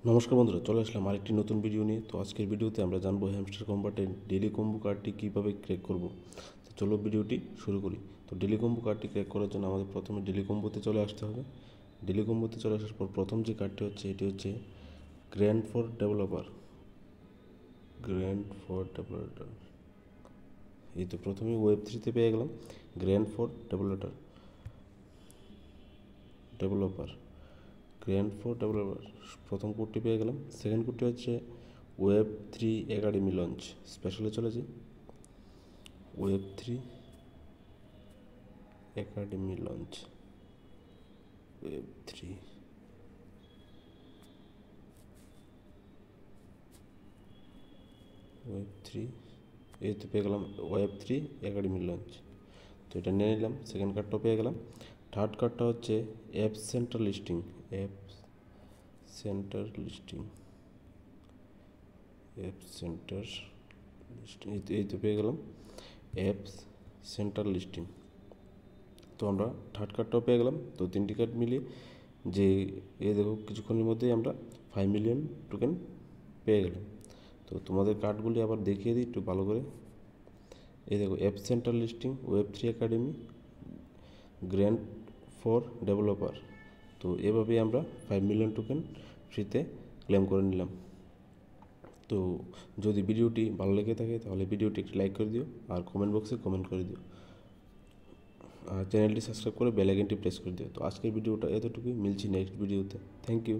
নমস্কার বন্ধুরা, চলে আসলাম আরেকটি নতুন ভিডিও নিয়ে। তো আজকের ভিডিওতে আমরা জানবো হ্যামস্টার কম্বাটের ডেলি কম্বো কার্ডটি কীভাবে ক্র্যাক করব। তো চলো ভিডিওটি শুরু করি। তো ডেলি কম্বো কার্ডটি ক্র্যাক করার জন্য আমাদের প্রথমে ডেলি কম্বোতে চলে আসতে হবে। ডেলি কম্বোতে চলে আসার পর প্রথম যে কার্ডটি হচ্ছে এটি হচ্ছে গ্র্যান্ড ফর ডেভেলপার। এই তো প্রথমে ওয়েব 3-তে পেয়ে গেলাম গ্র্যান্ড ফর ডেভেলপার প্রথম কোডটি পেয়ে গেলাম। সেকেন্ড কোডটি হচ্ছে ওয়েব 3 একাডেমি লঞ্চ। স্পেশালে চলেছি ওয়েব 3 একাডেমি লঞ্চ। ওয়েব 3 এই তো পেয়ে গেলাম ওয়েব 3 একাডেমি লঞ্চ। তো এটা নিয়ে নিলাম। সেকেন্ড কার্ডটাও পেয়ে গেলাম। থার্ড কার্ডটা হচ্ছে অ্যাপ সেন্টার লিস্টিং। এই তো পেয়ে গেলাম অ্যাপস সেন্টার লিস্টিং। তো আমরা থার্ড কার্ডটাও পেয়ে গেলাম। তো তিনটি কার্ড মিলিয়ে যে দেখো কিছুক্ষণের মধ্যেই আমরা 5 মিলিয়ন টোকেন পেয়ে গেলাম। তো তোমাদের কার্ডগুলি আবার দেখিয়ে দিই একটু ভালো করে। এই দেখো app centre listing, web 3 academy, grand for developer. তো এভাবেই আমরা 5 মিলিয়ন টোকেন ফ্রিতে ক্লেম করে নিলাম। তো যদি ভিডিওটি ভালো লেগে থাকে তাহলে ভিডিওটি একটি লাইক করে দিও আর কমেন্ট বক্সে কমেন্ট করে দিও। আর চ্যানেলটি সাবস্ক্রাইব করে বেল আইকনটি প্রেস করে দিও। তো আজকের ভিডিওটা এতটুকুই, মিলছি নেক্সট ভিডিওতে। Thank you.